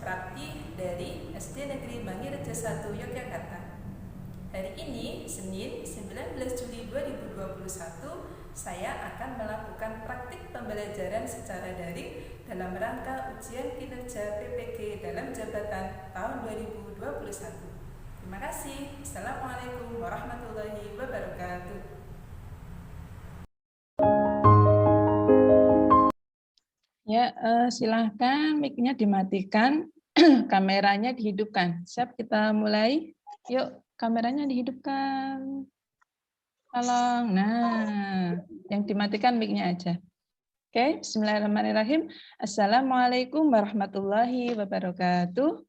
Prapti dari SD Negeri Mangirejo 1 Yogyakarta. Hari ini, Senin 19 Juli 2021, saya akan melakukan praktik pembelajaran secara daring dalam rangka ujian kinerja PPG dalam jabatan tahun 2021. Terima kasih. Assalamualaikum warahmatullahi wabarakatuh. Ya, silahkan mic-nya dimatikan, kameranya dihidupkan. Siap, kita mulai. Yuk, kameranya dihidupkan. Tolong. Nah, yang dimatikan mic-nya aja. Oke, bismillahirrahmanirrahim. Assalamualaikum warahmatullahi wabarakatuh.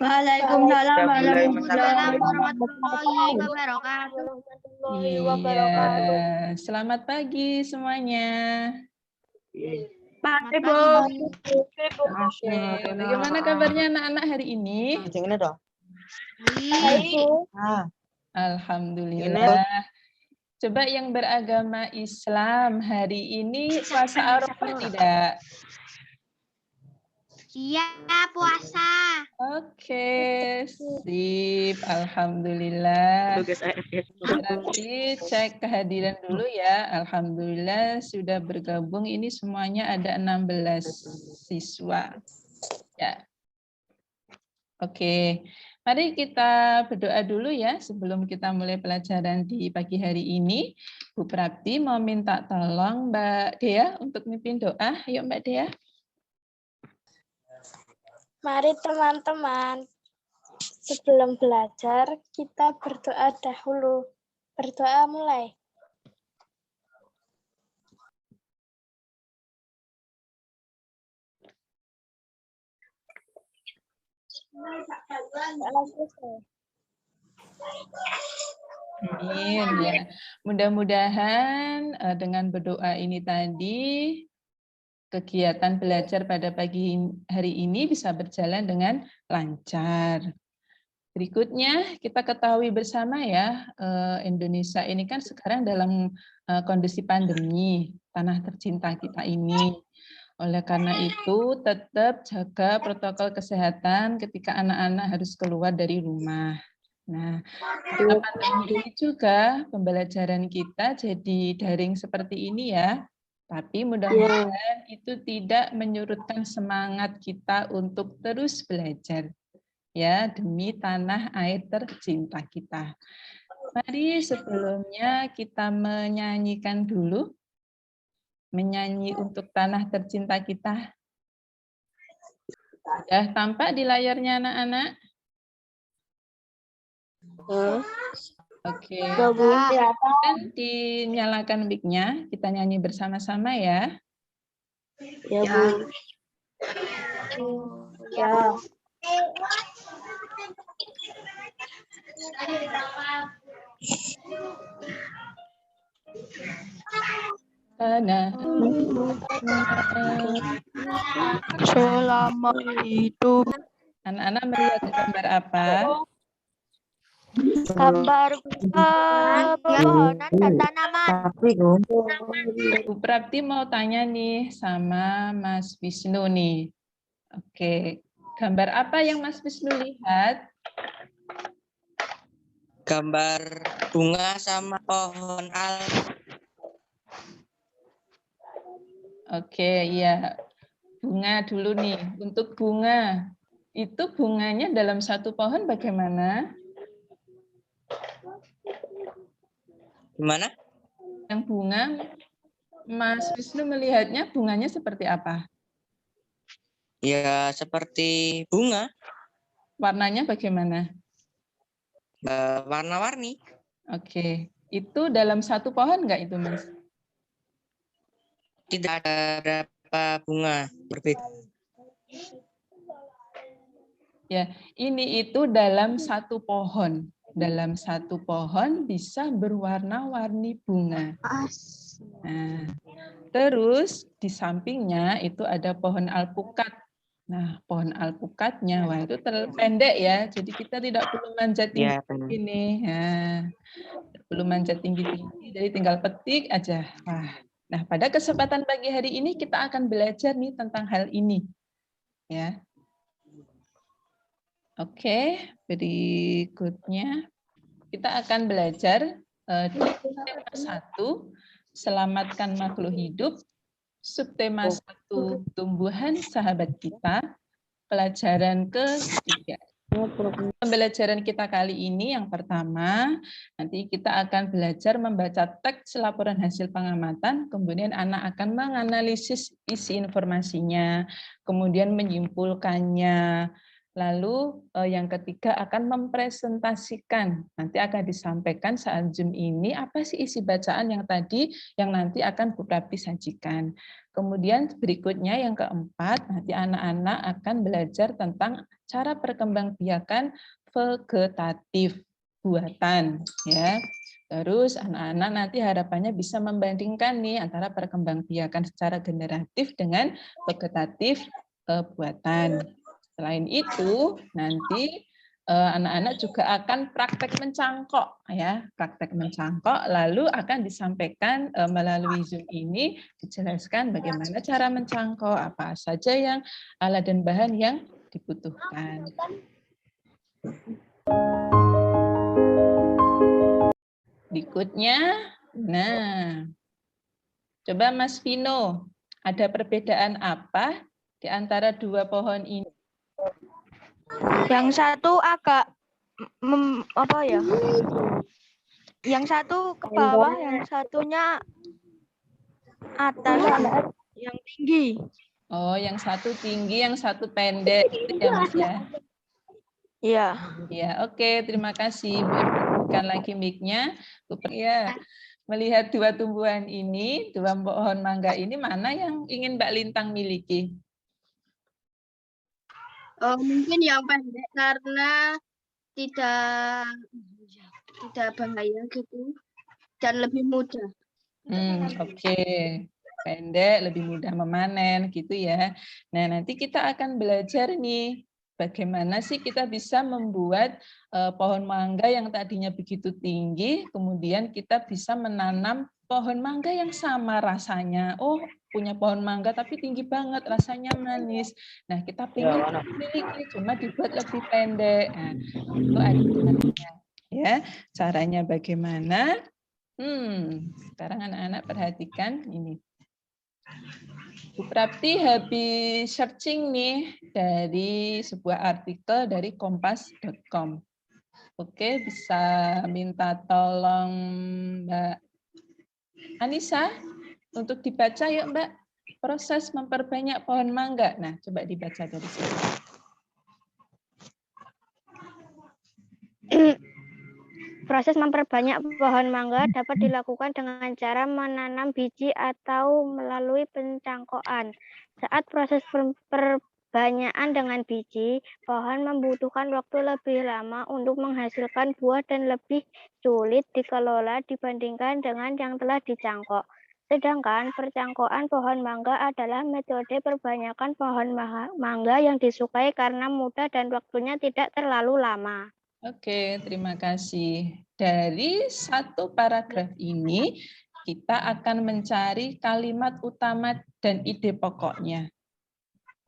Waalaikumsalam warahmatullahi wabarakatuh. Iya, selamat pagi semuanya. Pagi, Bu. Oke, bagaimana kabarnya anak-anak hari ini? Alhamdulillah. Coba yang beragama Islam hari ini puasa Arafah tidak? Iya, puasa. Oke, sip. Alhamdulillah. Berarti cek kehadiran dulu ya. Alhamdulillah sudah bergabung. Ini semuanya ada 16 siswa. Ya. Oke. Mari kita berdoa dulu ya sebelum kita mulai pelajaran di pagi hari ini. Bu Prapti mau minta tolong Mbak Dea untuk mimpin doa. Yuk Mbak Dea. Mari teman-teman, sebelum belajar kita berdoa dahulu. Berdoa mulai. Amin ya. Mudah-mudahan dengan berdoa ini tadi kegiatan belajar pada pagi hari ini bisa berjalan dengan lancar. Berikutnya kita ketahui bersama ya, Indonesia ini kan sekarang dalam kondisi pandemi, tanah tercinta kita ini. Oleh karena itu tetap jaga protokol kesehatan ketika anak-anak harus keluar dari rumah. Nah, karena pandemi ini juga pembelajaran kita jadi daring seperti ini ya. Tapi mudah-mudahan itu tidak menyurutkan semangat kita untuk terus belajar. Ya, demi tanah air tercinta kita. Mari sebelumnya kita menyanyikan dulu. Menyanyi untuk tanah tercinta kita. Sudah tampak di layarnya anak-anak? Oke. Dan dinyalakan mic-nya, kita nyanyi bersama-sama ya. Ya, Bu. Ya. Tanah Selama hidup. Anak-anak melihat gambar apa? Gambar pepohonan dan tanaman. Bu Prapti mau tanya nih sama Mas Wisnu nih. Oke, gambar apa yang Mas Wisnu lihat? Gambar bunga sama pohon al. Oke, ya. Bunga dulu nih. Untuk bunga, itu bunganya dalam satu pohon bagaimana? Gimana? Yang bunga, Mas Wisnu melihatnya bunganya seperti apa? Ya seperti bunga. Warnanya bagaimana? Warna-warni. Oke, itu dalam satu pohon nggak itu, Mas? Tidak ada berapa bunga berbeda. Ya, ini itu dalam satu pohon. Dalam satu pohon bisa berwarna-warni bunga. Nah, terus di sampingnya itu ada pohon alpukat. Nah, pohon alpukatnya, wah itu terlalu pendek ya. Jadi kita tidak perlu manjat tinggi ini. Nah, perlu manjat tinggi-tinggi. Jadi tinggal petik aja. Wah. Nah, pada kesempatan pagi hari ini kita akan belajar nih tentang hal ini. Ya. Oke, berikutnya kita akan belajar di tema 1, selamatkan makhluk hidup, subtema 1, tumbuhan sahabat kita, pelajaran ke-3. Pembelajaran kita kali ini yang pertama, nanti kita akan belajar membaca teks laporan hasil pengamatan, kemudian anak akan menganalisis isi informasinya, kemudian menyimpulkannya. Lalu yang ketiga akan mempresentasikan, nanti akan disampaikan saat Zoom ini apa sih isi bacaan yang tadi yang nanti akan Bu Prapti sajikan. Kemudian berikutnya yang keempat, nanti anak-anak akan belajar tentang cara perkembangbiakan vegetatif buatan, ya. Terus anak-anak nanti harapannya bisa membandingkan nih antara perkembangbiakan secara generatif dengan vegetatif buatan. Selain itu, nanti anak-anak juga akan praktek mencangkok, ya, praktek mencangkok, lalu akan disampaikan melalui Zoom ini, dijelaskan bagaimana cara mencangkok, apa saja yang alat dan bahan yang dibutuhkan. Berikutnya, nah, coba Mas Vino, ada perbedaan apa di antara dua pohon ini? Yang satu agak apa ya? Yang satu ke bawah, yang satunya atas, yang tinggi. Oh, yang satu tinggi, yang satu pendek, gitu ya Mas ya? Iya. Ya, oke, terima kasih. Bukan lagi mic-nya. Ya, melihat dua tumbuhan ini, dua pohon mangga ini, mana yang ingin Mbak Lintang miliki? Mungkin yang pendek karena tidak bahaya gitu dan lebih mudah. Oke. Pendek, lebih mudah memanen gitu ya. Nah, nanti kita akan belajar nih bagaimana sih kita bisa membuat pohon mangga yang tadinya begitu tinggi, kemudian kita bisa menanam pohon mangga yang sama rasanya. Oh, punya pohon mangga tapi tinggi banget, rasanya manis. Nah, kita ingin memiliki, cuma dibuat lebih pendek. Nah, itu ada caranya. Ya, caranya bagaimana? Sekarang anak-anak perhatikan ini. Bu Prapti habis searching nih dari sebuah artikel dari kompas.com. Oke, bisa minta tolong Mbak Anissa untuk dibaca yuk Mbak. Proses memperbanyak pohon mangga. Nah, coba dibaca dari sini. Proses memperbanyak pohon mangga dapat dilakukan dengan cara menanam biji atau melalui pencangkokan. Saat proses perbanyakan dengan biji, pohon membutuhkan waktu lebih lama untuk menghasilkan buah dan lebih sulit dikelola dibandingkan dengan yang telah dicangkok. Sedangkan percangkokan pohon mangga adalah metode perbanyakan pohon mangga yang disukai karena mudah dan waktunya tidak terlalu lama. Oke, terima kasih. Dari satu paragraf ini, kita akan mencari kalimat utama dan ide pokoknya.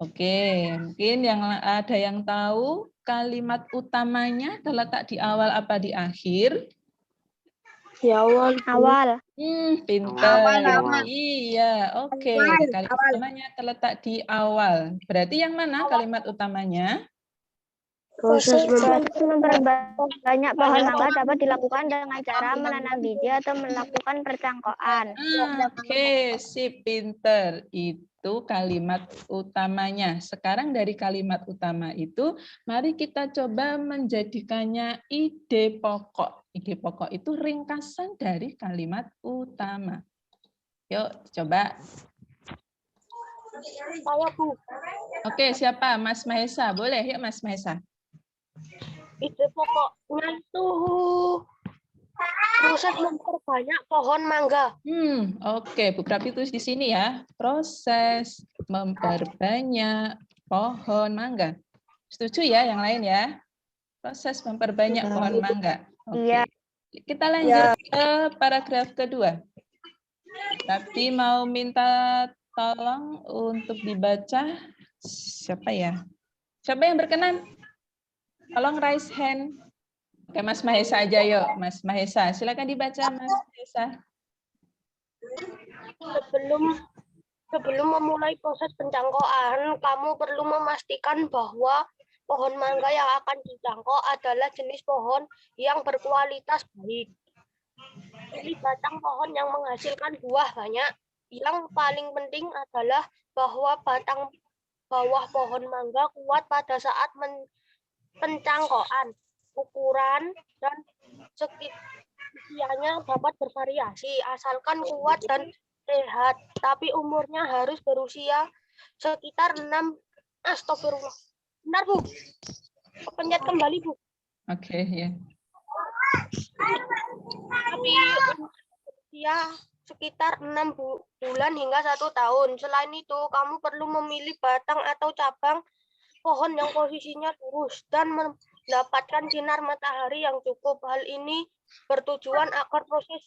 Oke, mungkin ada yang tahu kalimat utamanya terletak di awal apa di akhir? Di awal. Awal. Pintar. Iya, oke. Kalimat utamanya terletak di awal. Berarti yang mana kalimat utamanya? Proses memperbanyak pohon mangga dapat dilakukan dengan cara menanam biji atau melakukan percangkokan. Oke, sip, pinter. Itu kalimat utamanya. Sekarang dari kalimat utama itu, mari kita coba menjadikannya ide pokok. Ide pokok itu ringkasan dari kalimat utama. Yuk, coba. Oke, siapa? Mas Mahesa. Boleh, yuk Mas Mahesa. Ide pokoknya tuh proses memperbanyak pohon mangga. Oke, Bu Prapti tulis di sini ya. Proses memperbanyak pohon mangga. Setuju ya yang lain ya? Proses memperbanyak pohon mangga. Oke. Iya. Kita lanjut ke paragraf kedua. Tapi mau minta tolong untuk dibaca. Siapa ya? Siapa yang berkenan? Tolong raise hand. Oke, Mas Mahesa aja yuk. Mas Mahesa, silakan dibaca Mas Mahesa. Sebelum memulai proses pencangkokan, kamu perlu memastikan bahwa pohon mangga yang akan dicangkok adalah jenis pohon yang berkualitas baik. Pilih batang pohon yang menghasilkan buah banyak. Yang paling penting adalah bahwa batang bawah pohon mangga kuat pada saat pencangkokan. Ukuran dan usianya dapat bervariasi, asalkan kuat dan sehat, tapi umurnya harus berusia sekitar 6. Astagfirullah. Benar, Bu. Pencet kembali, Bu. Oke, ya. Tapi usia sekitar 6 bulan hingga 1 tahun. Selain itu, kamu perlu memilih batang atau cabang pohon yang posisinya lurus dan mendapatkan sinar matahari yang cukup. Hal ini bertujuan agar proses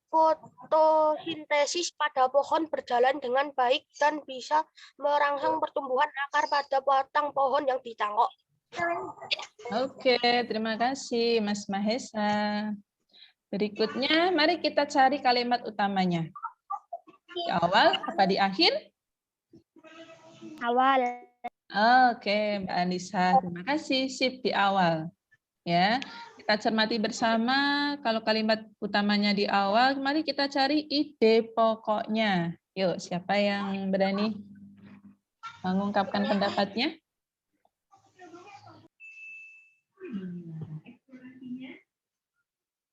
fotosintesis pada pohon berjalan dengan baik dan bisa merangsang pertumbuhan akar pada batang pohon yang dicangkok. Oke, terima kasih Mas Mahesa. Berikutnya, mari kita cari kalimat utamanya. Di awal apa di akhir? Awal. Oke, Mbak Anissa, terima kasih. Sip, di awal. Ya, kita cermati bersama. Kalau kalimat utamanya di awal, mari kita cari ide pokoknya. Yuk, siapa yang berani mengungkapkan pendapatnya?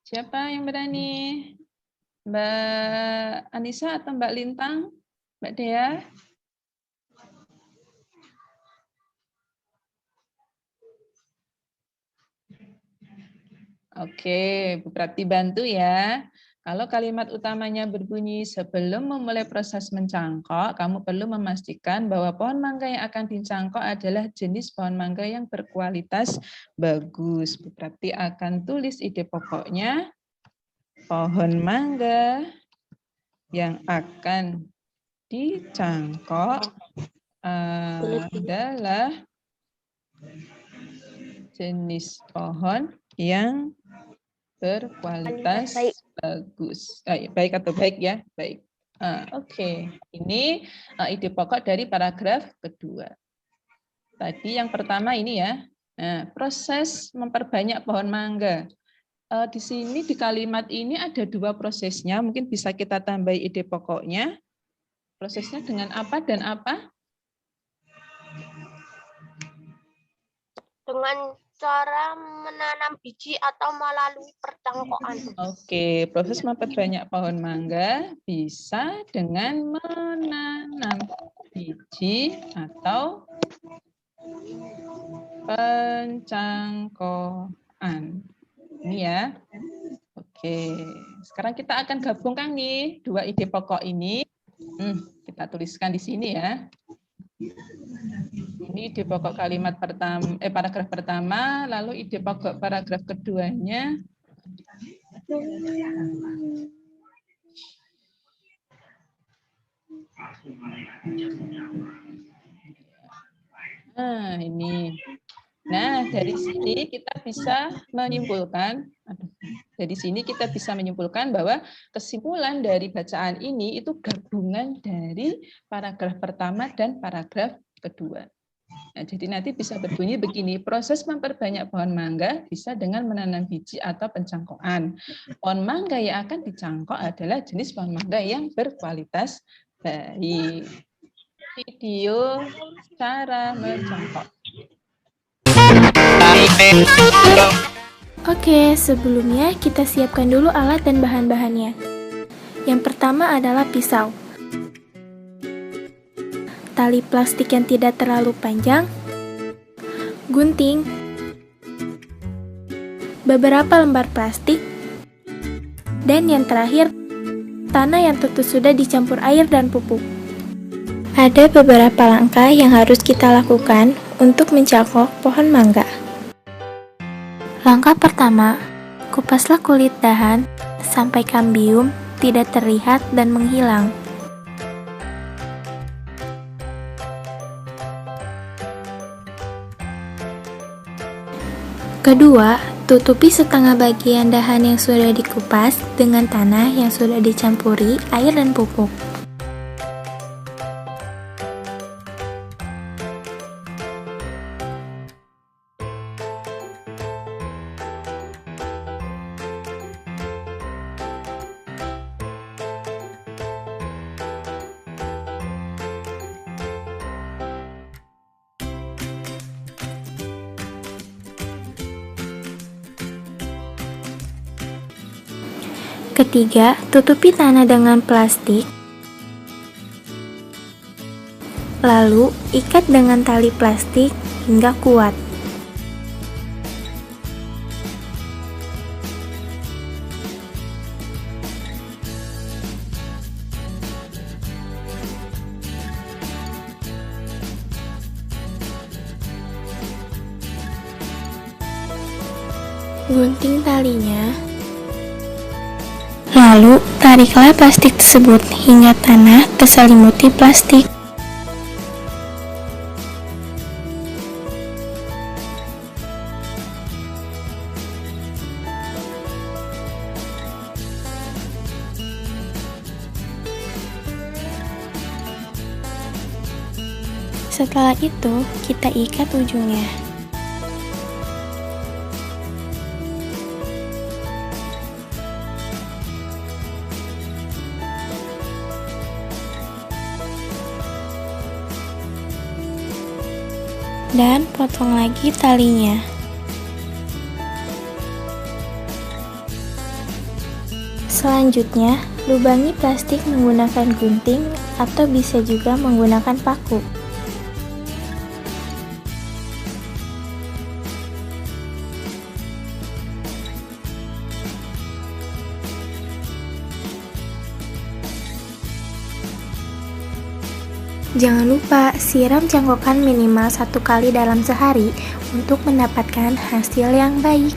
Siapa yang berani? Mbak Anissa atau Mbak Lintang? Mbak Dea? Oke, Bu Prati bantu ya. Kalau kalimat utamanya berbunyi sebelum memulai proses mencangkok, kamu perlu memastikan bahwa pohon mangga yang akan dicangkok adalah jenis pohon mangga yang berkualitas bagus. Bu Prati akan tulis ide pokoknya. Pohon mangga yang akan dicangkok adalah jenis pohon yang berkualitas bagus. Baik atau baik ya? Baik. Oke. Ini ide pokok dari paragraf kedua. Tadi yang pertama ini ya. Nah, proses memperbanyak pohon mangga. Di sini di kalimat ini ada 2 prosesnya. Mungkin bisa kita tambahi ide pokoknya. Prosesnya dengan apa dan apa? Dengan cara menanam biji atau melalui percangkokan. Oke, proses memperbanyak pohon mangga bisa dengan menanam biji atau pencangkokan. Ini ya. Oke, sekarang kita akan gabungkan nih 2 ide pokok ini. Kita tuliskan di sini ya. Ini ide pokok kalimat pertama, paragraf pertama, lalu ide pokok paragraf keduanya. Nah, ini. Nah, dari sini kita bisa menyimpulkan, bahwa kesimpulan dari bacaan ini itu gabungan dari paragraf pertama dan paragraf kedua. Nah, jadi nanti bisa berbunyi begini, proses memperbanyak pohon mangga bisa dengan menanam biji atau pencangkokan. Pohon mangga yang akan dicangkok adalah jenis pohon mangga yang berkualitas baik. Video cara mencangkok. Oke, sebelumnya kita siapkan dulu alat dan bahan-bahannya. Yang pertama adalah pisau. Tali plastik yang tidak terlalu panjang, gunting, beberapa lembar plastik, dan yang terakhir, tanah yang tentu sudah dicampur air dan pupuk. Ada beberapa langkah yang harus kita lakukan untuk mencangkok pohon mangga. Langkah pertama, kupaslah kulit dahan sampai kambium tidak terlihat dan menghilang. Kedua, tutupi setengah bagian dahan yang sudah dikupas dengan tanah yang sudah dicampuri air dan pupuk. Ketiga, tutupi tanah dengan plastik. Lalu, ikat dengan tali plastik hingga kuat. Gunting talinya. Lalu, tariklah plastik tersebut hingga tanah terselimuti plastik. Setelah itu, kita ikat ujungnya. Dan potong lagi talinya. Selanjutnya, lubangi plastik menggunakan gunting atau bisa juga menggunakan paku. Jangan lupa siram cangkokan minimal 1 kali dalam sehari untuk mendapatkan hasil yang baik.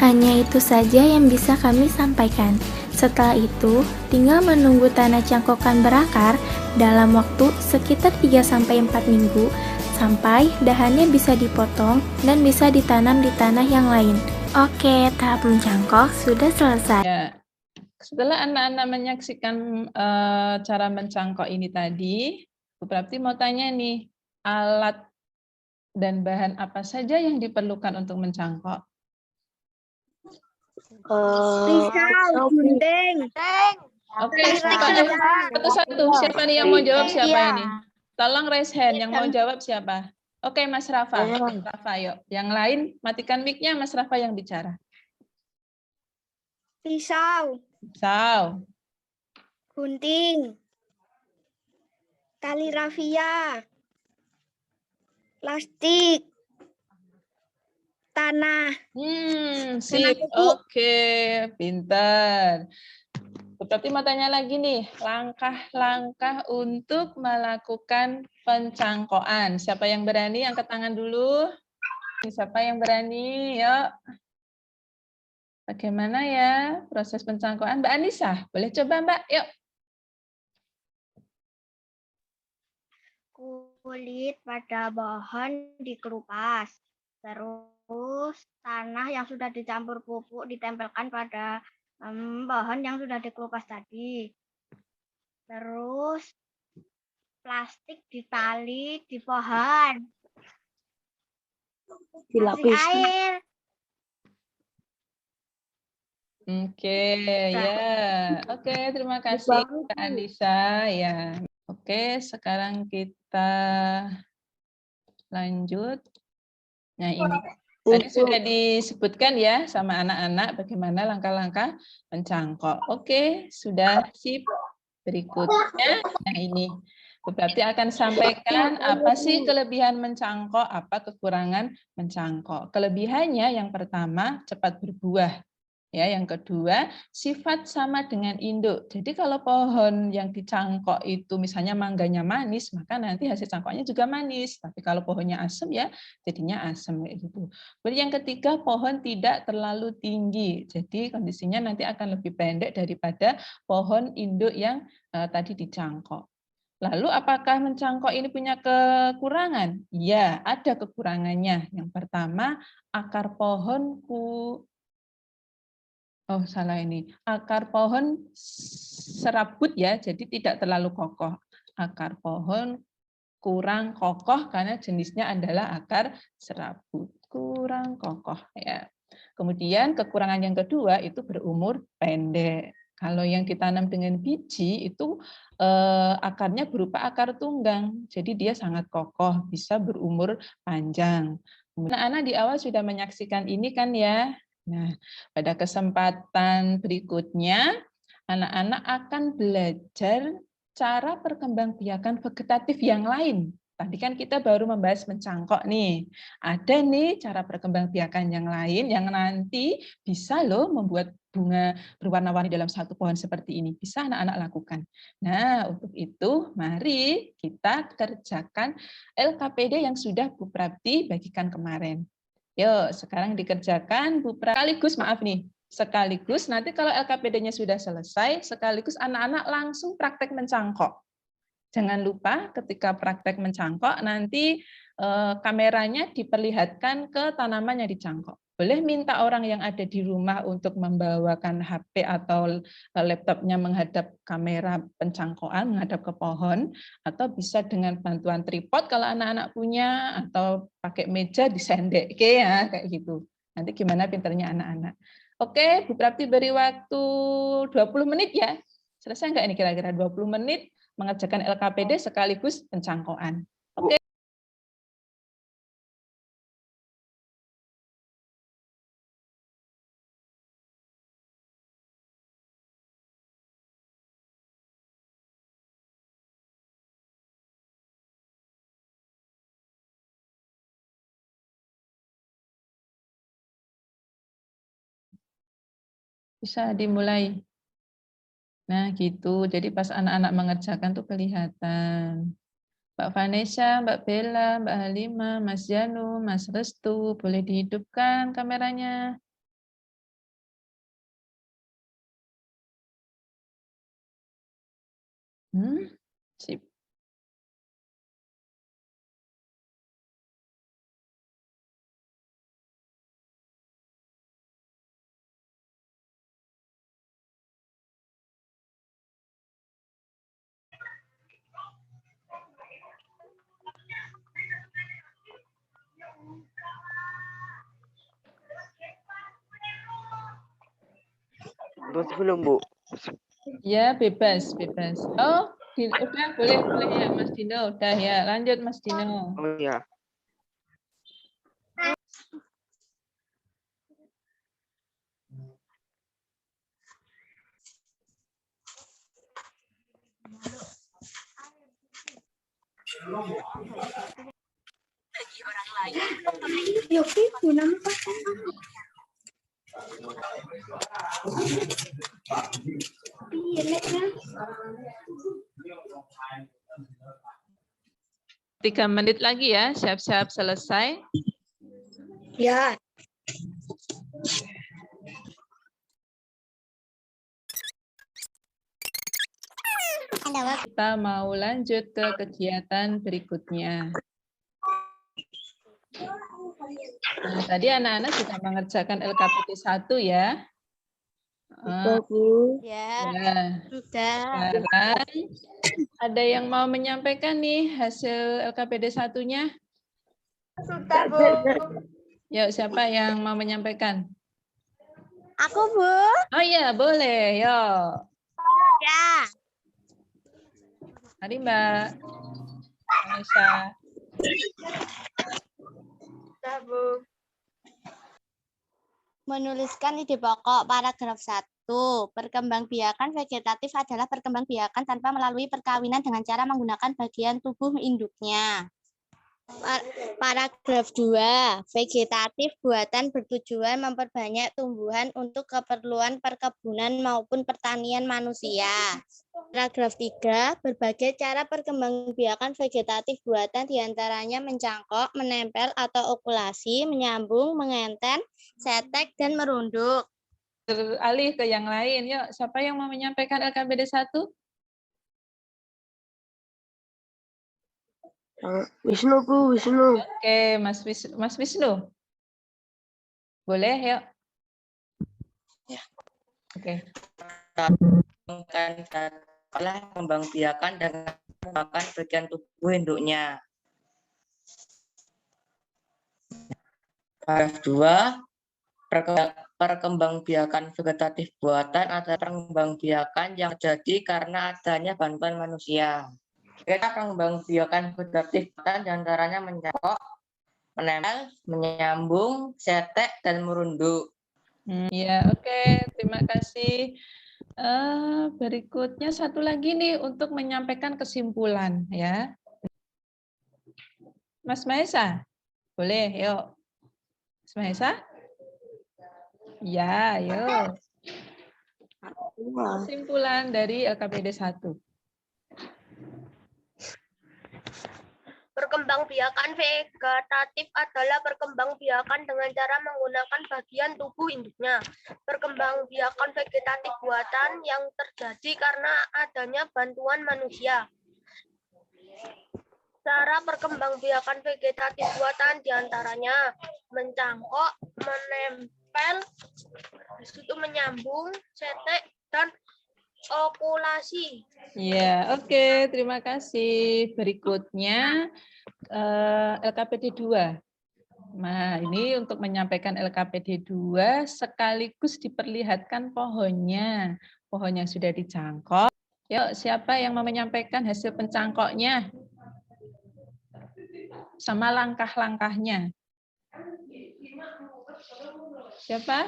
Hanya itu saja yang bisa kami sampaikan. Setelah itu, tinggal menunggu tanah cangkokan berakar dalam waktu sekitar 3-4 minggu sampai dahannya bisa dipotong dan bisa ditanam di tanah yang lain. Oke, tahap mencangkok sudah selesai. Ya. Setelah anak-anak menyaksikan cara mencangkok ini tadi, Bu Prapti mau tanya nih, alat dan bahan apa saja yang diperlukan untuk mencangkok? Pisau, gunting. Oke, satu-satu. Siapa nih yang mau jawab siapa ini? Tolong raise hand, yang mau jawab siapa? Oke, Mas Rafa. Mas Rafa, yuk. Yang lain, matikan mic-nya, Mas Rafa yang bicara. Pisau, gunting, tali rafia, plastik, tanah. Sip. Oke, pintar. Berarti mau tanya lagi nih, langkah-langkah untuk melakukan pencangkokan. Siapa yang berani? Angkat tangan dulu. Siapa yang berani? Yuk. Bagaimana ya proses pencangkokan? Mbak Anissa, boleh coba Mbak? Yuk. Kulit pada bahan dikelupas. Terus tanah yang sudah dicampur pupuk ditempelkan pada bahan yang sudah dikelupas tadi. Terus plastik ditali di pohon. Kasih air. Oke, ya. Oke, terima kasih Kak Anissa. Ya. Oke, sekarang kita lanjut. Nah, ini tadi sudah disebutkan ya sama anak-anak bagaimana langkah-langkah mencangkok. Oke, sudah sip. Berikutnya, nah ini. Berarti akan sampaikan apa sih kelebihan mencangkok, apa kekurangan mencangkok. Kelebihannya yang pertama, cepat berbuah. Ya, yang kedua, sifat sama dengan induk. Jadi kalau pohon yang dicangkok itu misalnya mangganya manis, maka nanti hasil cangkoknya juga manis. Tapi kalau pohonnya asam ya jadinya asam gitu. Kemudian yang ketiga, pohon tidak terlalu tinggi. Jadi kondisinya nanti akan lebih pendek daripada pohon induk yang tadi dicangkok. Lalu apakah mencangkok ini punya kekurangan? Ya, ada kekurangannya. Yang pertama, akar pohon akar pohon serabut ya, jadi tidak terlalu kokoh. Akar pohon kurang kokoh karena jenisnya adalah akar serabut. Kurang kokoh ya. Kemudian kekurangan yang kedua itu berumur pendek. Kalau yang ditanam dengan biji itu akarnya berupa akar tunggang, jadi dia sangat kokoh, bisa berumur panjang. Anak-anak di awal sudah menyaksikan ini kan ya. Nah, pada kesempatan berikutnya, anak-anak akan belajar cara perkembangbiakan vegetatif yang lain. Tadi kan kita baru membahas mencangkok nih. Ada nih cara perkembangbiakan yang lain yang nanti bisa loh membuat bunga berwarna-warni dalam satu pohon seperti ini. Bisa anak-anak lakukan. Nah, untuk itu mari kita kerjakan LKPD yang sudah Bu Prapti bagikan kemarin. Yuk, sekarang dikerjakan Bu Prapti. Sekaligus nanti kalau LKPD-nya sudah selesai, sekaligus anak-anak langsung praktek mencangkok. Jangan lupa ketika praktek mencangkok nanti kameranya diperlihatkan ke tanaman yang dicangkok. Boleh minta orang yang ada di rumah untuk membawakan HP atau laptopnya menghadap kamera pencangkokan, menghadap ke pohon, atau bisa dengan bantuan tripod kalau anak-anak punya, atau pakai meja disendek ya, kayak gitu. Nanti gimana pinternya anak-anak. Oke, Bu Prapti beri waktu 20 menit ya. Selesai nggak ini kira-kira 20 menit mengerjakan LKPD sekaligus pencangkokan. Oke. Bisa dimulai. Nah, gitu. Jadi pas anak-anak mengerjakan tuh kelihatan. Mbak Vanessa, Mbak Bella, Mbak Halimah, Mas Janu, Mas Restu, boleh dihidupkan kameranya. Sip. Belum, Bu. Ya, bebas. Oh, udah boleh ya Mas Dino. Udah ya, lanjut Mas Dino. Oh ya. Bagi orang lain, Yofi, Tiga menit lagi ya, siap-siap selesai. Ya. Kita mau lanjut ke kegiatan berikutnya. Nah, tadi anak-anak sudah mengerjakan LKPD 1 ya. Ya, Sudah. Sekarang ada yang mau menyampaikan nih hasil LKPD 1-nya? Sudah, Bu. Yuk, siapa yang mau menyampaikan? Aku, Bu. Oh iya, boleh. Yuk. Ya. Mari, Mbak Vanessa. Sudah, Bu. Menuliskan ide pokok paragraf 1. Perkembangbiakan vegetatif adalah perkembangbiakan tanpa melalui perkawinan dengan cara menggunakan bagian tubuh induknya. Paragraf 2. Vegetatif buatan bertujuan memperbanyak tumbuhan untuk keperluan perkebunan maupun pertanian manusia. Paragraf 3. Berbagai cara perkembangbiakan vegetatif buatan diantaranya mencangkok, menempel atau okulasi, menyambung, mengenten, setek, dan merunduk. Beralih ke yang lain. Yuk, siapa yang mau menyampaikan LKPD 1? Wisnu, Bu, Wisnu. Oke, Mas Wisnu. Boleh, yuk. Ya. Oke. Pengembangbiakan dengan menggunakan bagian tubuh induknya. Paragraf 2. Perkembangbiakan vegetatif buatan adalah perkembangbiakan yang terjadi karena adanya bantuan manusia. Kita perkembangbiakan vegetatif buatan diantaranya mencangkok, menempel, menyambung, setek, dan merunduk. Ya, oke. Terima kasih. Berikutnya satu lagi nih untuk menyampaikan kesimpulan ya. Mas Maesa, boleh, yuk. Mas Maesa? Ya, yuk. Kesimpulan dari LKPD 1. Perkembangbiakan vegetatif adalah perkembangbiakan dengan cara menggunakan bagian tubuh induknya. Perkembangbiakan vegetatif buatan yang terjadi karena adanya bantuan manusia. Cara perkembangbiakan vegetatif buatan diantaranya mencangkok, menempel, menyambung, setek, dan okulasi. Ya, oke. Terima kasih. Berikutnya LKPD 2. Nah, ini untuk menyampaikan LKPD 2 sekaligus diperlihatkan pohonnya. Pohonnya sudah dicangkok. Yuk, siapa yang mau menyampaikan hasil pencangkoknya? Sama langkah-langkahnya. Siapa?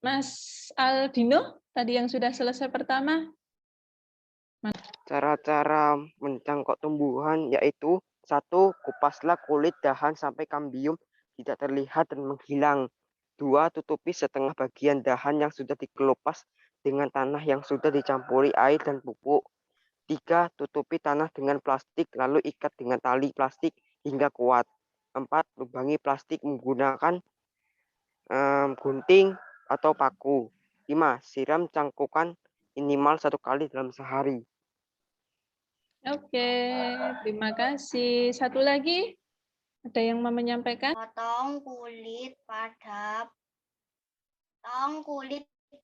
Mas Aldino, tadi yang sudah selesai pertama. Cara-cara mencangkok tumbuhan yaitu 1. Kupaslah kulit dahan sampai kambium tidak terlihat dan menghilang. 2. Tutupi setengah bagian dahan yang sudah dikelupas dengan tanah yang sudah dicampuri air dan pupuk. 3. Tutupi tanah dengan plastik lalu ikat dengan tali plastik hingga kuat. 4. Lubangi plastik menggunakan gunting atau paku. 5. Siram cangkukan minimal 1 kali dalam sehari. Oke, terima kasih. Satu lagi, ada yang mau menyampaikan? Potong kulit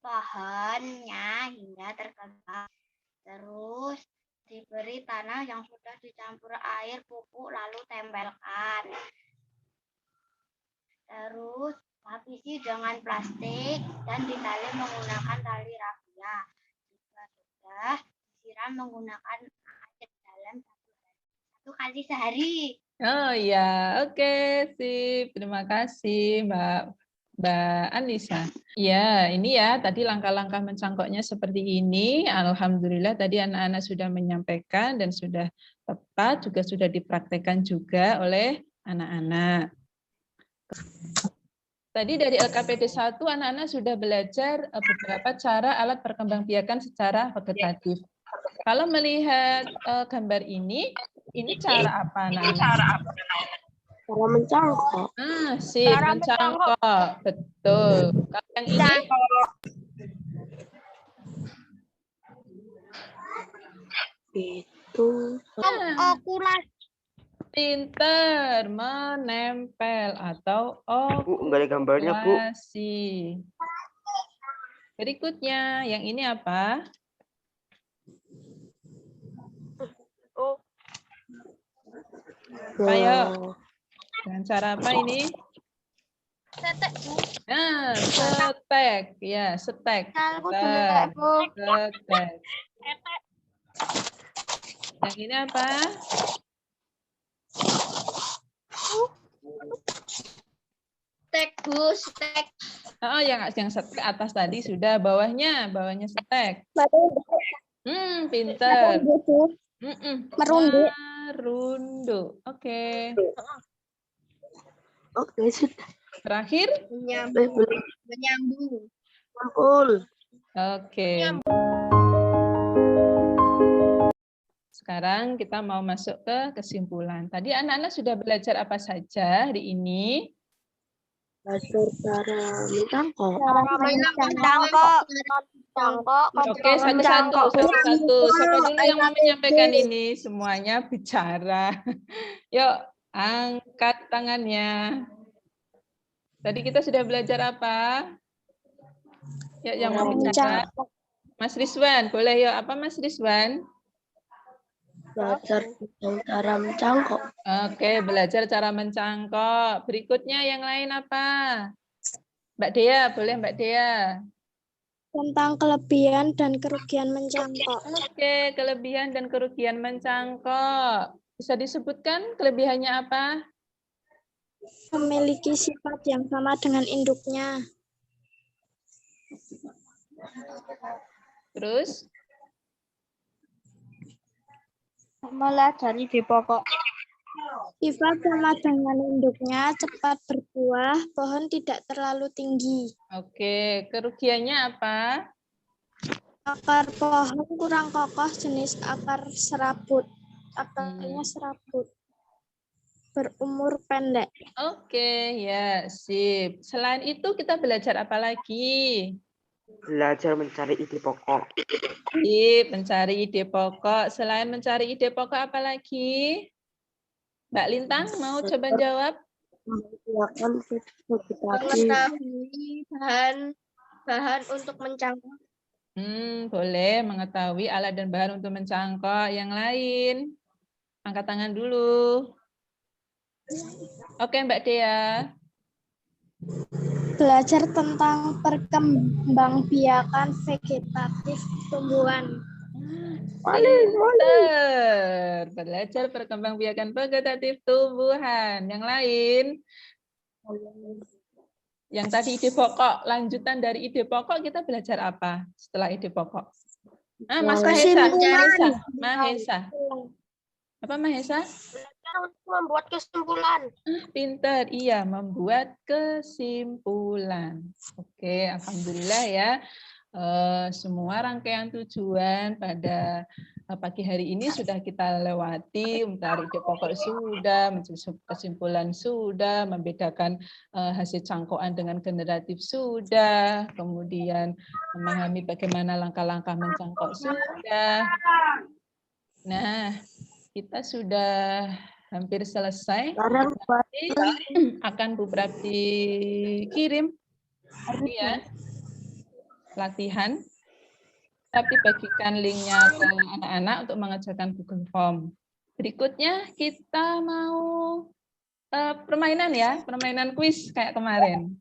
pohonnya hingga terkembang. Terus diberi tanah yang sudah dicampur air, pupuk, lalu tempelkan. Terus lapisi dengan plastik dan ditali menggunakan tali rafia. Jika sudah, disiram menggunakan air dalam 1 kali sehari. Oh ya, oke, sip. Terima kasih, Mbak Anissa. Ya, ini ya, tadi langkah-langkah mencangkoknya seperti ini. Alhamdulillah tadi anak-anak sudah menyampaikan dan sudah tepat, juga sudah dipraktekkan juga oleh anak-anak. Tadi dari LKPD 1, anak-anak sudah belajar beberapa cara alat perkembangbiakan secara vegetatif. Kalau melihat gambar ini cara apa, anak-anak? Cara mencangkok. Sip, mencangkok. Betul. Kalau yang ini? Itu. Okulasi. Pinter, menempel atau Bu, enggak ada gambarnya, Bu. okulasi. Berikutnya, yang ini apa? Ayo. Dengan cara apa ini? Setek, Bu. Nah, setek. Ya, setek. Setek. Yang ini apa? Stek, Bu, stek. Oh, yang setek atas tadi sudah, bawahnya setek. Pinter. Merunduk. Oke. Oke, sudah. Terakhir? Menyambung. Oke. Sekarang kita mau masuk ke kesimpulan. Tadi anak-anak sudah belajar apa saja hari ini? Belajar cara mencangkok. mencangkok. Oke, satu-satu. Siapa dulu yang mau menyampaikan ini? Semuanya bicara. Yuk, angkat tangannya. Tadi kita sudah belajar apa? Yuk, yang mau bicara. Mas Rizwan, boleh yuk. Apa Mas Rizwan? Belajar cara mencangkok. Oke, belajar cara mencangkok. Berikutnya yang lain apa? Mbak Dea, boleh Mbak Dea? Tentang kelebihan dan kerugian mencangkok. Oke, kelebihan dan kerugian mencangkok. Bisa disebutkan kelebihannya apa? Memiliki sifat yang sama dengan induknya. Terus? Melajari di pokok. Sifat sama dengan induknya, cepat berbuah, pohon tidak terlalu tinggi. Oke, kerugiannya apa? Akar pohon kurang kokoh, jenis akar serabut. Akarnya serabut. Berumur pendek. Oke, ya, sip. Selain itu kita belajar apa lagi? Belajar mencari ide pokok. Sip, mencari ide pokok. Selain mencari ide pokok apa lagi? Mbak Lintang mau coba jawab? Mengetahui bahan untuk mencangkok. Boleh mengetahui alat dan bahan untuk mencangkok. Yang lain? Angkat tangan dulu. Oke, Mbak Dea. Belajar tentang perkembangbiakan vegetatif tumbuhan. Pinter. Belajar perkembangbiakan vegetatif tumbuhan. Yang lain? Yang tadi ide pokok, lanjutan dari ide pokok kita belajar apa setelah ide pokok? Mas Mahesa. Apa Mahesa? Untuk membuat kesimpulan. Pinter, iya, membuat kesimpulan. Oke, alhamdulillah ya. Semua rangkaian tujuan pada pagi hari ini sudah kita lewati. Mencari ide pokok sudah, mencari kesimpulan sudah, membedakan hasil cangkokan dengan generatif sudah, kemudian memahami bagaimana langkah-langkah mencangkok sudah. Nah, kita sudah hampir selesai. Akan Bu Prapti kirim ya latihan, tapi bagikan linknya ke anak-anak untuk mengerjakan Google Form. Berikutnya kita mau permainan ya, permainan kuis kayak kemarin.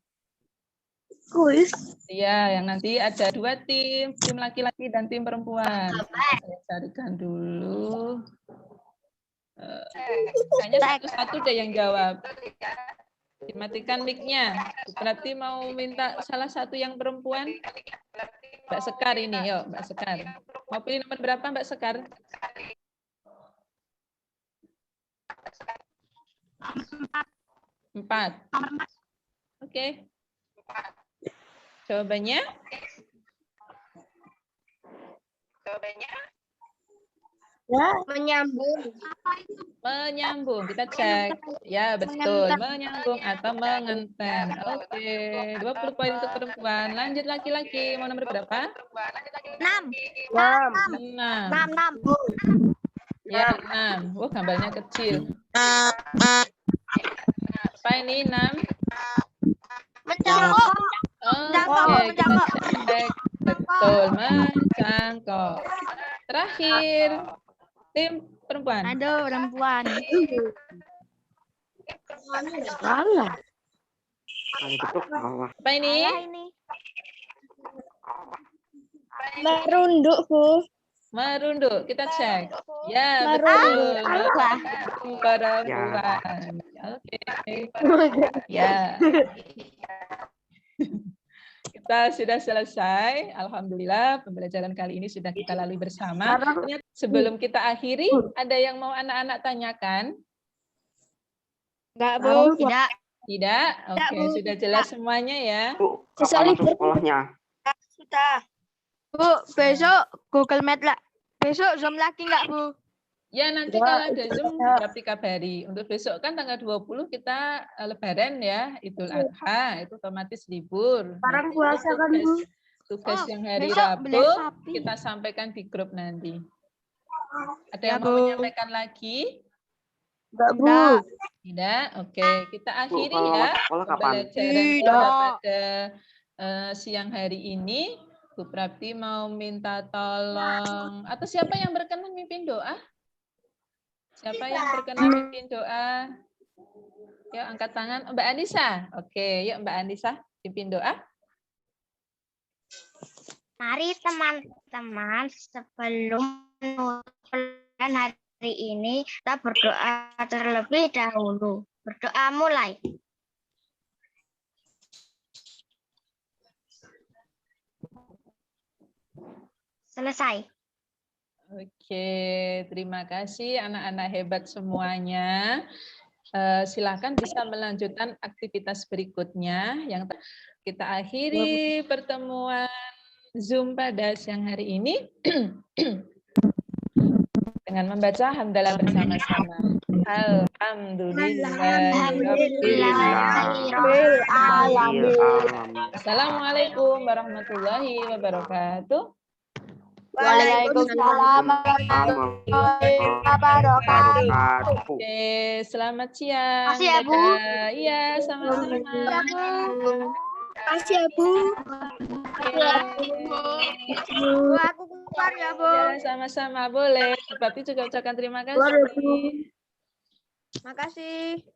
Kuis? Iya, yang nanti ada 2 tim laki-laki dan tim perempuan. Saya carikan dulu. Kayaknya satu-satu deh yang jawab. Dimatikan mic-nya. Berarti mau minta salah satu yang perempuan? Mbak Sekar ini, yuk Mbak Sekar. Mau pilih nomor berapa Mbak Sekar? 4. Oke. Jawabannya? Ya, menyambung. Menyambung, kita cek. Ya, betul. Menyambung atau mengenten. Oke, 20 poin untuk perempuan. Lanjut laki-laki. Mau nomor berapa? 6. Ya, 6. Wah, gambarnya kecil. Apa ini 6? Mencangkok. Oke, kita cek. Betul, mencangkok. Terakhir. Tim perempuan. Aduh, perempuan. Salah. Apa ini? Merunduk, Bu. Merunduk. Kita cek. Ya, betul. Perempuan. Oke. Ya. Kita sudah selesai. Alhamdulillah pembelajaran kali ini sudah kita lalui bersama. Sebelum kita akhiri, ada yang mau anak-anak tanyakan? Enggak, Bu. Tidak. Tidak? Oke, sudah jelas semuanya ya. Bu, kapan masuk sekolahnya? Sudah. Bu, besok Google Meet lah. Besok Zoom lagi enggak, Bu? Ya, nanti kalau ada Zoom, berarti kabari. Untuk besok kan tanggal 20 kita Lebaran ya, Idul Adha, itu otomatis libur. Sekarang puasa kan, Bu? tugas yang hari besok beli Rabu sapi. kita sampaikan di grup nanti. Ada Ya, yang mau Bu. menyampaikan lagi? Enggak. Tidak? Oke, kita akhiri kalau ya sekolah kapan? pembelajaran kita Tidak. pada siang hari ini. Bu Prapti mau minta tolong, atau siapa yang berkenan mimpin doa? Siapa yang berkenan mimpin doa? Yuk angkat tangan. Mbak Anissa. Oke, yuk Mbak Anissa pimpin doa. Mari teman-teman sebelum menutup hari ini kita berdoa terlebih dahulu. Berdoa mulai. Selesai. Oke, terima kasih anak-anak hebat semuanya. Silakan bisa melanjutkan aktivitas berikutnya yang kita akhiri pertemuan Zoom pada siang hari ini dengan membaca hamdalah bersama-sama. Assalamualaikum warahmatullahi wabarakatuh. Waalaikumsalam warahmatullahi wabarakatuh. Oke, selamat siang. Makasih ya, Bu. Dadah. Iya, sama-sama. Makasih ya, Bu. Bu, aku keluar ya, Bu. Ya, sama-sama boleh. Berarti juga ucapkan terima kasih. Makasih.